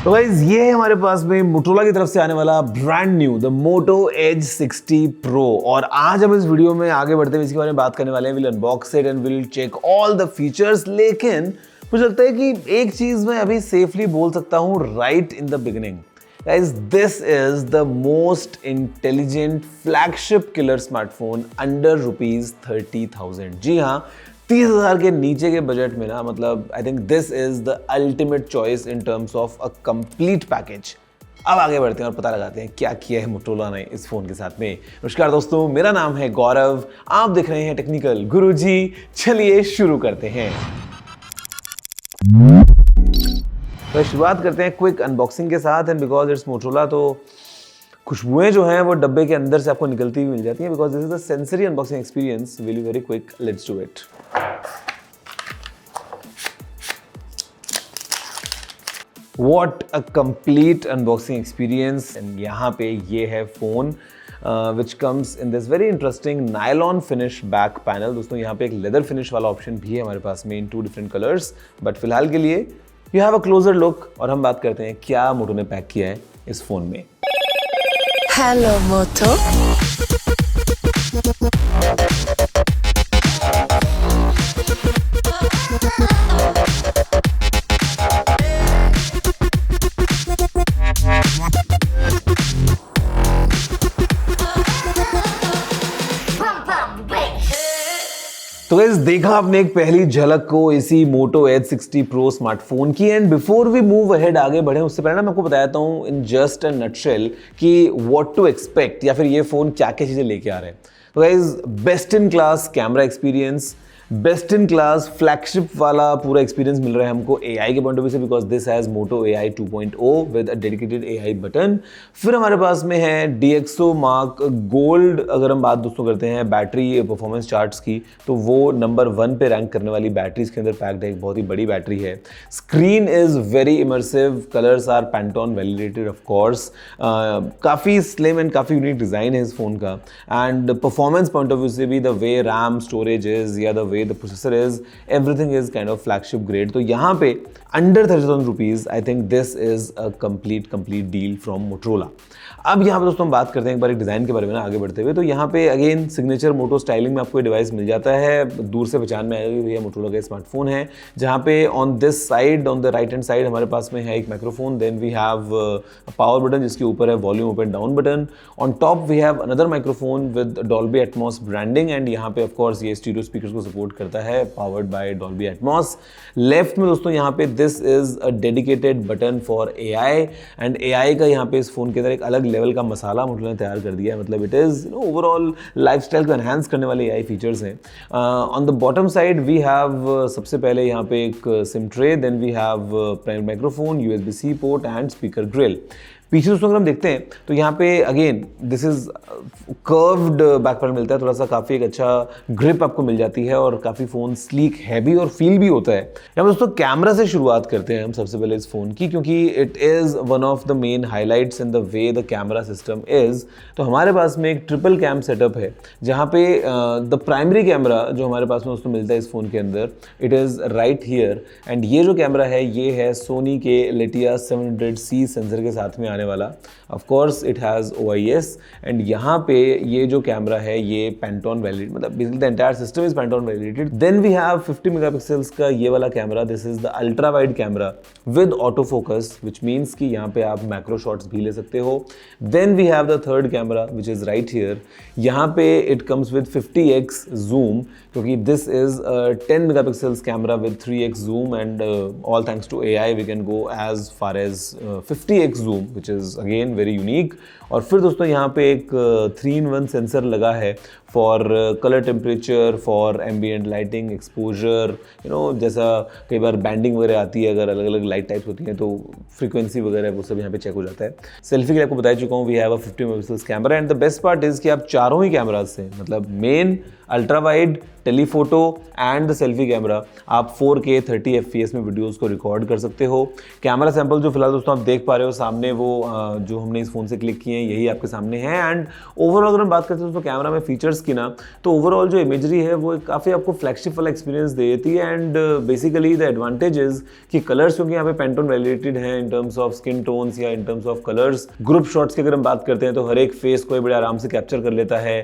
तो गाइस ये है हमारे पास में मोटोरोला की तरफ से आने वाला brand new the motto Edge 60 pro. और आज हम इस वीडियो में आगे बढ़ते हुए इसके बारे में बात करने वाले हैं। Will unbox it and will check all the features. लेकिन मुझे लगता है कि एक चीज मैं अभी सेफली बोल सकता हूँ right in the beginning, Guys, this is the most intelligent flagship killer smartphone under ₹30,000। जी हाँ, 30,000 के नीचे के बजट में ना, मतलब I think this is the ultimate choice in terms of a complete package. अब आगे बढ़ते हैं और पता लगाते हैं क्या किया है मोटोरोला ने इस फोन के साथ में। नमस्कार दोस्तों, मेरा नाम है गौरव, आप देख रहे हैं टेक्निकल गुरुजी। चलिए शुरू करते हैं। तो शुरुआत करते हैं क्विक अनबॉक्सिंग के साथ। एंड बिकॉज इट्स मोटोरोला तो खुशबुएं जो हैं वो डब्बे के अंदर से आपको निकलती हुई मिल जाती हैं। Because this is a sensory unboxing experience, will be very quick, let's do it. What a complete unboxing experience। And यहाँ पे ये है phone which comes in this very interesting nylon finish back panel। दोस्तों यहाँ पे एक leather finish वाला option भी है हमारे पास में इन 2 different colors। बट फिलहाल के लिए you have a closure look और हम बात करते हैं क्या मोटो ने पैक किया है इस फोन में। Hello Moto. तो गाइस देखा आपने एक पहली झलक को इसी मोटो एज 60 प्रो स्मार्टफोन की। And before we move ahead, आगे बढ़े उससे पहले ना मैं आपको बताता हूँ इन जस्ट अ नटशेल कि व्हाट टू एक्सपेक्ट या फिर ये फोन क्या क्या चीजें लेके आ रहे हैं। तो guys best in class camera experience, best in class flagship वाला पूरा एक्सपीरियंस मिल रहा है हमको AI के पॉइंट ऑफ व्यू से, because this has Moto AI 2.0 with a dedicated AI button. फिर हमारे पास में है DxO मार्क गोल्ड। अगर हम बात दोस्तों करते हैं बैटरी परफॉर्मेंस चार्ट्स की, तो वो नंबर 1 पे रैंक करने वाली बैटरीज के अंदर पैक्ड है। एक बहुत ही बड़ी बैटरी है। Screen is very immersive, colours are Pantone validated of course. काफ़ी स्लिम एंड काफ़ी यूनिक डिज़ाइन है इस फोन का। And performance point of view से भी the way RAM storage is या the way the processor is, everything is kind of flagship grade। तो यहाँ पे under 30,000 rupees, I think this is a complete deal from Motorola। अब यहाँ पे दोस्तों हम बात करते हैं एक बार डिज़ाइन के बारे में ना आगे बढ़ते हुए। तो यहाँ पे अगेन सिग्नेचर मोटो स्टाइलिंग में आपको ये डिवाइस मिल जाता है। दूर से पहचान में आएगा कि भैया मोटोरोला का स्मार्टफोन है। जहाँ पे on this side, on the right hand side हमारे पास में है एक microphone. Then we have power button जिसके ऊपर है volume up and down button. On top we have another microphone with Dolby Atmos branding. And यहाँ पे ऑफकोर्स ये स्टीरियो स्पीकर्स को सपोर्ट करता है, powered by Dolby Atmos. Left में दोस्तों यहाँ पे this is a dedicated button for AI। And AI का यहाँ पे इस फोन के अंदर एक अलग लेवल का मसाला मोटोरोला ने तैयार कर दिया है। मतलब इट इज ओवरऑल लाइफस्टाइल को एनहांस करने वाले AI फीचर्स हैं। On the bottom side we have सबसे पहले यहाँ पे एक SIM tray. Then we have primary microphone, USB-C port and speaker grill. पीछे दोस्तों अगर हम देखते हैं तो यहाँ पे again this is curved back panel मिलता है। थोड़ा सा काफ़ी एक अच्छा ग्रिप आपको मिल जाती है और काफ़ी फ़ोन स्लीक हैवी और फील भी होता है। यहाँ दोस्तों कैमरा से शुरुआत करते हैं हम सबसे पहले इस फ़ोन की, क्योंकि it is one of the main highlights in the way the camera system is. तो हमारे पास में एक ट्रिपल कैम सेटअप है जहाँ पे द प्राइमरी कैमरा जो हमारे पास में दोस्तों मिलता है इस फ़ोन के अंदर, it is right here. And ये जो कैमरा है ये है सोनी के लेटिया 700C सेंसर के साथ में आने वाला। Of course it has OIS। And यहाँ पे ये जो कैमरा है ये पैंटोन वैलिडेटेड, मतलब basically the entire system is Pantone validated. Then we have 50 megapixels का ये वाला camera. This is the ultra wide camera with auto focus, which means कि यहाँ पे आप मैक्रो शॉट्स भी ले सकते हो। Then we have the third camera which is right here. यहाँ पे it comes with 50x zoom, क्योंकि this is 10 megapixels camera with 3x zoom. And all thanks to AI we can go as far as 50x zoom, which is again very unique. और फिर दोस्तों यहाँ पे एक 3-in-1 sensor लगा है for colour temperature, for ambient lighting, exposure, जैसा कई बार बैंडिंग वगैरह आती है, अगर अलग अलग लाइट टाइप्स होती हैं तो फ्रीक्वेंसी वगैरह वो सब यहाँ पे चेक हो जाता है। सेल्फी के लिए आपको बता चुका हूँ we have a 50 megapixels camera. And the best part is कि आप चारों ही कैमराज से, मतलब main, ultra wide, telephoto and the selfie camera, आप 4K 30 FPS में वीडियोस को रिकॉर्ड कर सकते हो। कैमरा सैंपल जो फिलहाल दोस्तों आप देख पा रहे हो सामने, वो जो हमने इस फोन से क्लिक किए हैं यही आपके सामने है। एंड ओवरऑल अगर हम बात करते हैं दोस्तों कैमरा में फीचर्स की ना, तो ओवरऑल जो इमेजरी है वो काफ़ी आपको फ्लैगशिप वाला एक्सपीरियंस देती है। And basically the advantage is कि कलर्स क्योंकि यहाँ पे पेंटोन वैलिडेटेड है in terms of skin tones या in terms of colours. Group shots की अगर हम बात करते हैं तो हर एक फेस को बड़े आराम से कैप्चर कर लेता है।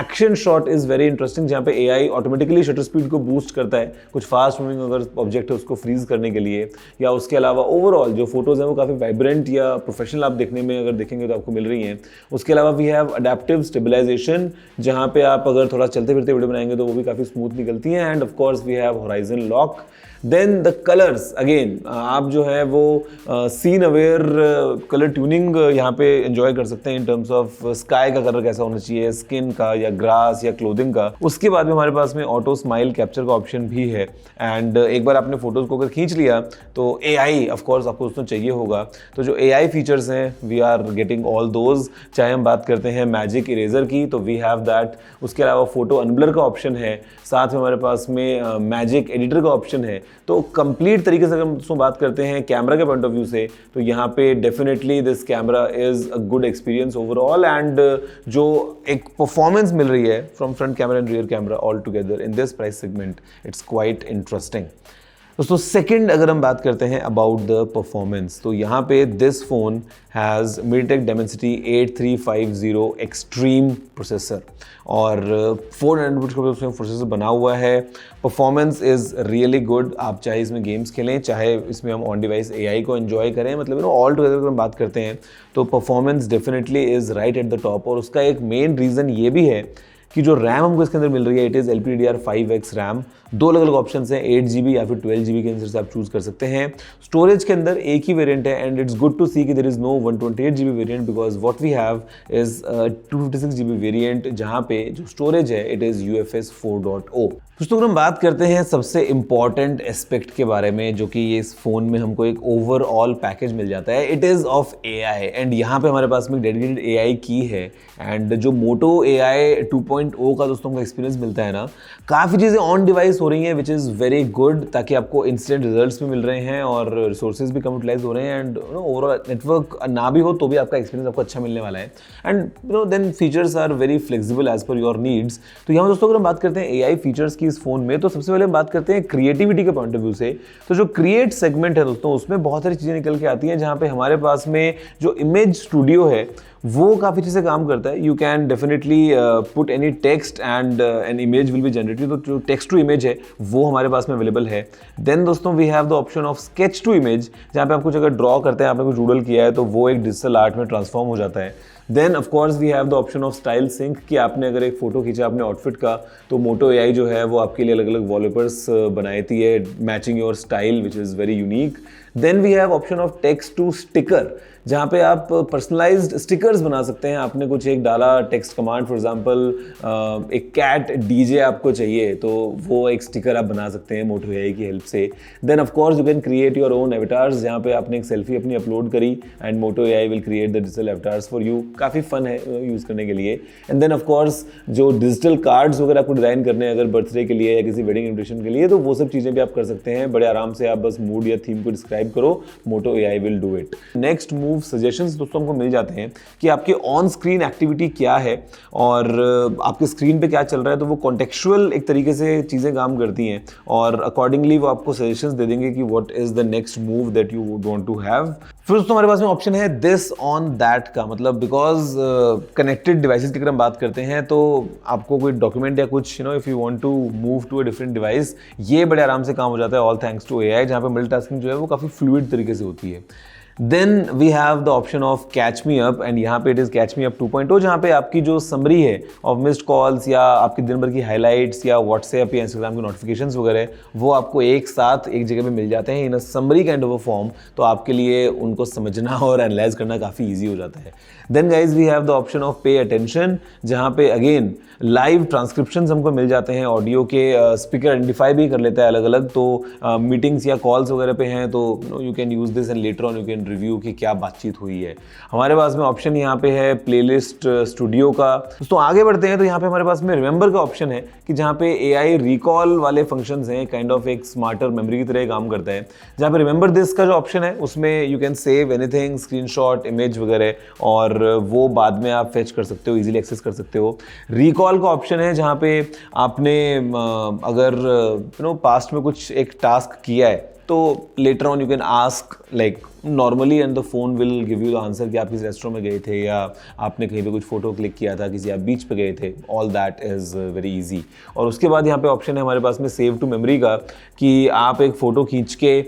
Action shot is very interesting, जहाँ पे AI ऑटोमेटिकली शटर स्पीड को बूस्ट करता है कुछ फास्ट मूविंग अगर ऑब्जेक्ट है उसको फ्रीज करने के लिए। या उसके अलावा ओवरऑल जो फोटोज हैं वो काफ़ी वाइब्रेंट या प्रोफेशनल आप देखने में अगर देखेंगे तो आपको मिल रही हैं। उसके अलावा वी हैव अडेप्टिव स्टेबलाइजेशन, जहाँ पे आप अगर थोड़ा चलते फिरते वीडियो बनाएंगे तो वो भी काफ़ी स्मूथ निकलती हैं। And of course we have horizon lock. Then the colours again आप जो है वो सीन अवेयर कलर ट्यूनिंग यहाँ पे एंजॉय कर सकते हैं इन टर्म्स ऑफ स्काई का कलर कैसा होना चाहिए, स्किन का या ग्रास या क्लोथिंग का। उसके बाद में हमारे पास में ऑटो स्माइल कैप्चर का ऑप्शन भी है। एंड एक बार आपने फोटोज को अगर खींच लिया तो AI ऑफ कोर्स आपको उसमें चाहिए होगा, तो जो AI फीचर्स हैं we are getting all those. चाहे हम बात करते हैं मैजिक इरेजर की तो वी हैव दैट। उसके अलावा फोटो अनब्लर का ऑप्शन है, साथ में हमारे पास में मैजिक एडिटर का ऑप्शन है। तो कंप्लीट तरीके से अगर हम उसमें बात करते हैं कैमरा के पॉइंट ऑफ व्यू से तो यहाँ पे definitely this camera is a good experience overall. And जो एक परफॉर्मेंस मिल रही है from front camera and rear camera all together in this price segment, it's quite interesting. दोस्तों सेकंड अगर हम बात करते हैं अबाउट द परफॉर्मेंस तो यहाँ पे this phone has MediaTek Dimensity 8350 extreme processor और 400 का उसमें प्रोसेसर बना हुआ है। Performance is really good. आप चाहे इसमें गेम्स खेलें, चाहे इसमें हम ऑन डिवाइस AI को एंजॉय करें, मतलब ऑल टुगेदर अगर हम बात करते हैं तो performance definitely is right at the top. और उसका एक मेन रीज़न ये भी है कि जो रैम हमको इसके अंदर मिल रही है इट इज़ LPDDR5X रैम। दो अलग अलग ऑप्शन हैं, 8GB या फिर 12GB के अंदर से आप चूज़ कर सकते हैं। स्टोरेज के अंदर एक ही वेरिएंट है and it's good to see कि there is no 128GB variant because what we have is 256GB variant, जहाँ पे जो स्टोरेज है इट इज़ UFS 4.0। दोस्तों अगर हम बात करते हैं सबसे इंपॉर्टेंट एस्पेक्ट के बारे में जो कि ये इस फ़ोन में हमको एक ओवरऑल पैकेज मिल जाता है, it is of AI। And यहाँ पे हमारे पास में डेडिकेटेड AI की है। एंड जो मोटो AI 2.0 का दोस्तों को एक्सपीरियंस मिलता है ना, काफ़ी चीज़ें ऑन डिवाइस हो रही हैं विच इज़ वेरी गुड, ताकि आपको इंस्टेंट रिजल्ट्स भी मिल रहे हैं और रिसोर्सेज भी कम यूटिलाइज हो रहे हैं। एंड ओवरऑल नेटवर्क ना भी हो तो भी आपका एक्सपीरियंस आपको अच्छा मिलने वाला है। And then features are very flexible as per your needs. तो यहाँ दोस्तों अगर हम बात करते हैं AI फीचर्स की इस फोन में तो सबसे पहले हम बात करते हैं क्रिएटिविटी के पॉइंट ऑफ व्यू से। तो जो क्रिएट सेगमेंट है दोस्तों उसमें बहुत सारी चीज़ें निकल के आती हैं, जहाँ पे हमारे पास में जो इमेज स्टूडियो है वो काफ़ी अच्छे से काम करता है। You can definitely put any text and an image will be generated. तो जो टेक्स्ट टू इमेज है वो हमारे पास में अवेलेबल है। देन दोस्तों we have the option of sketch to image, जहाँ पे आप कुछ अगर ड्रॉ करते हैं, आपने कुछ डूडल किया है तो वो एक डिजिटल आर्ट में ट्रांसफॉर्म हो जाता है। Then of course we have the option of style sync कि आपने अगर एक फोटो खींचा अपने आउटफिट का तो मोटो AI जो है वो आपके लिए अलग अलग वॉलपेपर्स बनाती है matching your style which is very unique. Then we have option of text to sticker, जहाँ पे आप पर्सनलाइज्ड स्टिकर्स बना सकते हैं। आपने कुछ एक डाला टेक्स्ट कमांड, फॉर एग्जांपल एक कैट DJ आपको चाहिए तो वो एक स्टिकर आप बना सकते हैं मोटो AI की हेल्प से। Then of course you can create your own avatars, जहाँ पे आपने एक सेल्फी अपनी अपलोड करी and Moto AI will create the digital avatars for you. काफ़ी फन है यूज़ करने के लिए। एंड देन ऑफ कोर्स जो डिजिटल कार्ड्स वगैरह आपको डिज़ाइन करने हैं अगर बर्थडे के लिए या किसी वेडिंग इन्विटेशन के लिए, तो वो सब चीज़ें भी आप कर सकते हैं बड़े आराम से। आप बस मूड या थीम को डिस्क्राइब करो, मोटो AI will do it. Next move suggestions दोस्तों हमको मिल जाते हैं कि आपके ऑन स्क्रीन एक्टिविटी क्या है और आपके स्क्रीन पे क्या चल रहा है। तो वो कॉन्टेक्चुअल एक तरीके से चीज़ें काम करती हैं और अकॉर्डिंगली वो आपको सजेशंस दे देंगे कि what is the next move that you would want to have. फिर दोस्तों हमारे पास में ऑप्शन है दिस ऑन दैट का, मतलब बिकॉज कनेक्टेड डिवाइसेस की अगर हम बात करते हैं तो आपको कोई डॉक्यूमेंट या कुछ if you want to move to a different device, ये बड़े आराम से काम हो जाता है ऑल थैंक्स टू AI, जहाँ पे मल्टीटास्किंग जो है वो काफ़ी फ्लूइड तरीके से होती है। Then we have the option of catch me up and यहाँ पे it is catch me up 2.0, जहाँ पे आपकी जो समरी है ऑफ मिस्ड कॉल्स या आपकी दिन भर की हाईलाइट्स या व्हाट्सएप या इंस्टाग्राम की नोटिफिकेशंस वगैरह वो आपको एक साथ एक जगह पे मिल जाते हैं in a summary kind of a form. तो आपके लिए उनको समझना और एनालाइज करना काफ़ी ईजी हो जाता है। Then guys we have the option of pay attention, जहाँ पे अगेन लाइव ट्रांसक्रिप्शंस हमको मिल जाते हैं ऑडियो के। स्पीकर आइडेंटिफाई भी कर लेता है अलग अलग, तो मीटिंग्स या कॉल्स वगैरह पे हैं तो you can use this and later on you can review कि क्या बातचीत हुई है। हमारे पास में ऑप्शन यहाँ पे है प्लेलिस्ट स्टूडियो का। दोस्तों आगे बढ़ते हैं तो यहाँ पे हमारे पास में रिमेंबर का ऑप्शन है कि जहाँ पे AI रिकॉल वाले फंक्शंस हैं, काइंड ऑफ एक स्मार्टर मेमोरी की तरह काम करता है। जहाँ पे रिमेंबर दिस का जो ऑप्शन है उसमें you can save anything, screenshot, image वगैरह, और वो बाद में आप फेच कर सकते हो, इजीली एक्सेस कर सकते हो। रिकॉल का ऑप्शन है जहाँ पे आपने अगर पास्ट में कुछ एक टास्क किया है तो later on you can ask like normally and the phone will give you the answer कि आप किसी रेस्टोरेंट में गए थे या आपने कहीं पे कुछ फोटो क्लिक किया था, किसी आप बीच पे गए थे। All that is very easy. और उसके बाद यहाँ पे ऑप्शन है हमारे पास में सेव टू मेमोरी का कि आप एक फ़ोटो खींच के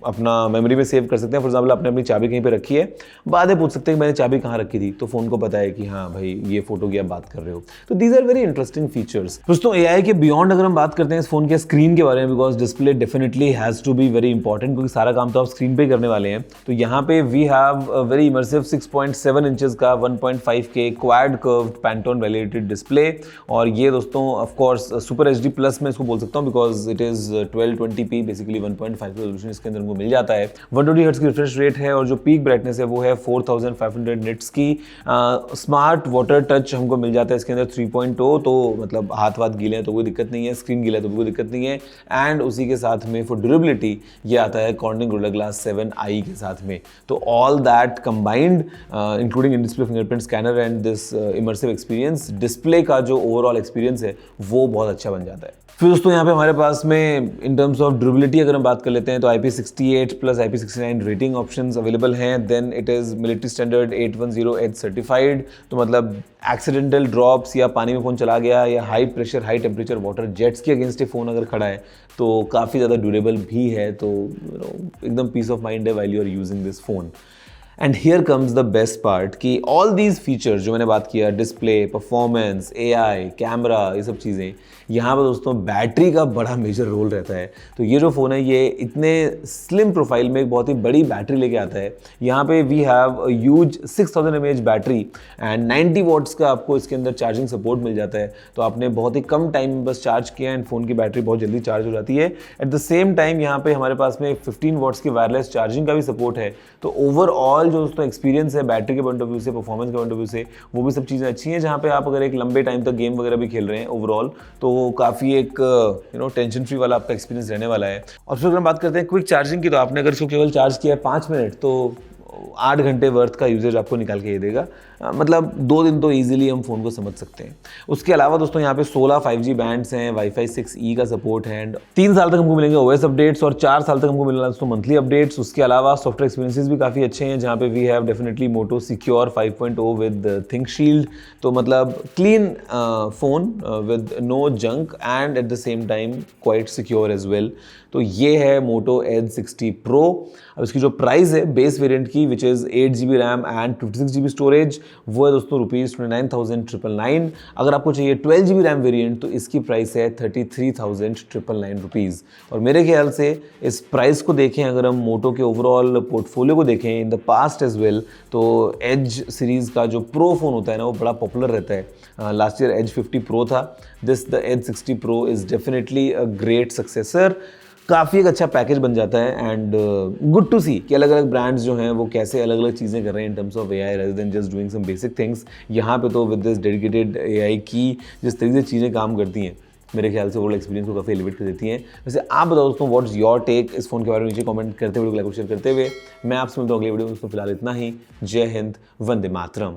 अपना मेमोरी में सेव कर सकते हैं। फॉर एग्जाम्पल आपने अपनी चाबी कहीं पे रखी है, बाद में पूछ सकते हैं कि मैंने चाबी कहाँ रखी थी, तो फ़ोन को पता है कि हाँ भाई ये फोटो की आप बात कर रहे हो। तो these are very interesting features. दोस्तों AI के बियॉन्ड अगर हम बात करते हैं इस फोन के स्क्रीन के बारे में, because display definitely has to be very important, क्योंकि सारा काम तो आप स्क्रीन पे ही करने वाले हैं। तो यहाँ पे we have very immersive 6.7 inches का 1.5K quad curved Pantone validated display. और ये दोस्तों ऑफकोर्स सुपर HD प्लस में इसको बोल सकता हूँ, because it is 1220p basically 1.5 resolution इसके अंदर हमको मिल जाता है। 120 हर्ट्ज की रिफ्रेश रेट है और जो पीक ब्राइटनेस है वो है 4500 निट्स की। स्मार्ट वाटर टच हमको मिल जाता है इसके अंदर 3.0, तो मतलब हाथ गीले हैं तो कोई दिक्कत नहीं है, स्क्रीन गीला है तो कोई दिक्कत नहीं है। एंड उसी के साथ में फॉर ड्यूरेबिलिटी ये आता है कॉर्निंग गोरिल्ला ग्लास 7i के साथ में। तो all that combined including in display fingerprint scanner and this immersive experience, display का जो ओवरऑल एक्सपीरियंस है वो बहुत अच्छा बन जाता है। फिर दोस्तों यहाँ पे हमारे पास में इन टर्म्स ऑफ ड्यूरेबिलिटी अगर हम बात कर लेते हैं तो IP68 plus IP69 rating options available हैं। Then it is military standard 810H certified, तो मतलब एक्सीडेंटल ड्रॉप्स या पानी में फ़ोन चला गया या high pressure high temperature water jets के अगेंस्ट ये फ़ोन अगर खड़ा है तो काफ़ी ज़्यादा ड्यूरेबल भी है। तो एकदम पीस ऑफ माइंड है while you are using this phone. And here comes the best part कि ऑल दीज फीचर्स जो मैंने बात किया, डिस्प्ले, परफॉर्मेंस, AI, कैमरा, ये सब चीज़ें, यहाँ पर दोस्तों बैटरी का बड़ा मेजर रोल रहता है। तो ये जो फ़ोन है ये इतने स्लिम प्रोफाइल में एक बहुत ही बड़ी बैटरी लेके आता है। यहाँ पे we have a huge 6000 mAh battery and 90 watts का आपको इसके अंदर चार्जिंग सपोर्ट मिल जाता है। तो आपने बहुत ही कम टाइम में बस चार्ज किया एंड फ़ोन की बैटरी बहुत जल्दी चार्ज हो जाती है। एट द सेम टाइम यहाँ पे हमारे पास में 15 वॉट्स की वायरलेस चार्जिंग का भी सपोर्ट है। तो ओवरऑल जो दोस्तों एक्सपीरियंस है बैटरी के पॉइंट ऑफ व्यू से, परफॉर्मेंस के पॉइंट ऑफ व्यू से, वो भी सब चीज़ें अच्छी हैं। जहाँ पे आप अगर एक लंबे टाइम तक गेम वगैरह भी खेल रहे हैं ओवरऑल तो काफ़ी एक टेंशन फ्री वाला आपका एक्सपीरियंस रहने वाला है। और फिर अगर हम बात करते हैं क्विक चार्जिंग की, तो आपने अगर इसको केवल चार्ज किया है 5 मिनट तो 8 घंटे वर्थ का यूजेज आपको निकाल के ये देगा। मतलब 2 दिन तो इजीली हम फ़ोन को समझ सकते हैं। उसके अलावा दोस्तों यहाँ पे 16 5G बैंड्स हैं, Wi-Fi 6E का सपोर्ट है एंड 3 साल तक हमको मिलेंगे OS अपडेट्स और 4 साल तक हमको मिलना दोस्तों मंथली अपडेट्स। उसके अलावा सॉफ्टवेयर एक्सपीरियंसेस भी काफ़ी अच्छे हैं, जहाँ पे we have definitely Moto secure 5.0 with think shield. तो मतलब clean phone with no junk and at the same time quite secure as well. तो ये है मोटो Edge 60 Pro। अब इसकी जो प्राइस है बेस वेरिएंट की which is 8GB RAM and 56GB storage, वो है दोस्तों ₹29,999। अगर आपको चाहिए 12GB रैम वेरिएंट तो इसकी प्राइस है ₹33,999। और मेरे ख्याल से इस प्राइस को देखें, अगर हम मोटो के ओवरऑल पोर्टफोलियो को देखें in the past as well, तो एज सीरीज़ का जो प्रो फोन होता है ना वो बड़ा पॉपुलर रहता है। लास्ट ईयर Edge 50 Pro था, this the Edge 60 Pro is definitely a great successor. काफ़ी एक अच्छा पैकेज बन जाता है एंड गुड टू सी कि अलग अलग ब्रांड्स जो हैं वो कैसे अलग अलग चीज़ें कर रहे हैं in terms of AI rather than just doing some basic things. यहाँ पे तो विद दिस डेडिकेटेड AI की जिस तरीके से चीज़ें काम करती हैं मेरे ख्याल से ओवरऑल एक्सपीरियंस को काफ़ी एलिवेट कर देती हैं। वैसे आप बताओ दोस्तों व्हाट्स योर टेक इस फोन के बारे में, नीचे कमेंट करते हुए, लाइक और शेयर करते हुए। मैं आपसे मिलता हूँ अगले वीडियो में। फिलहाल इतना ही। जय हिंद, वंदे मातरम।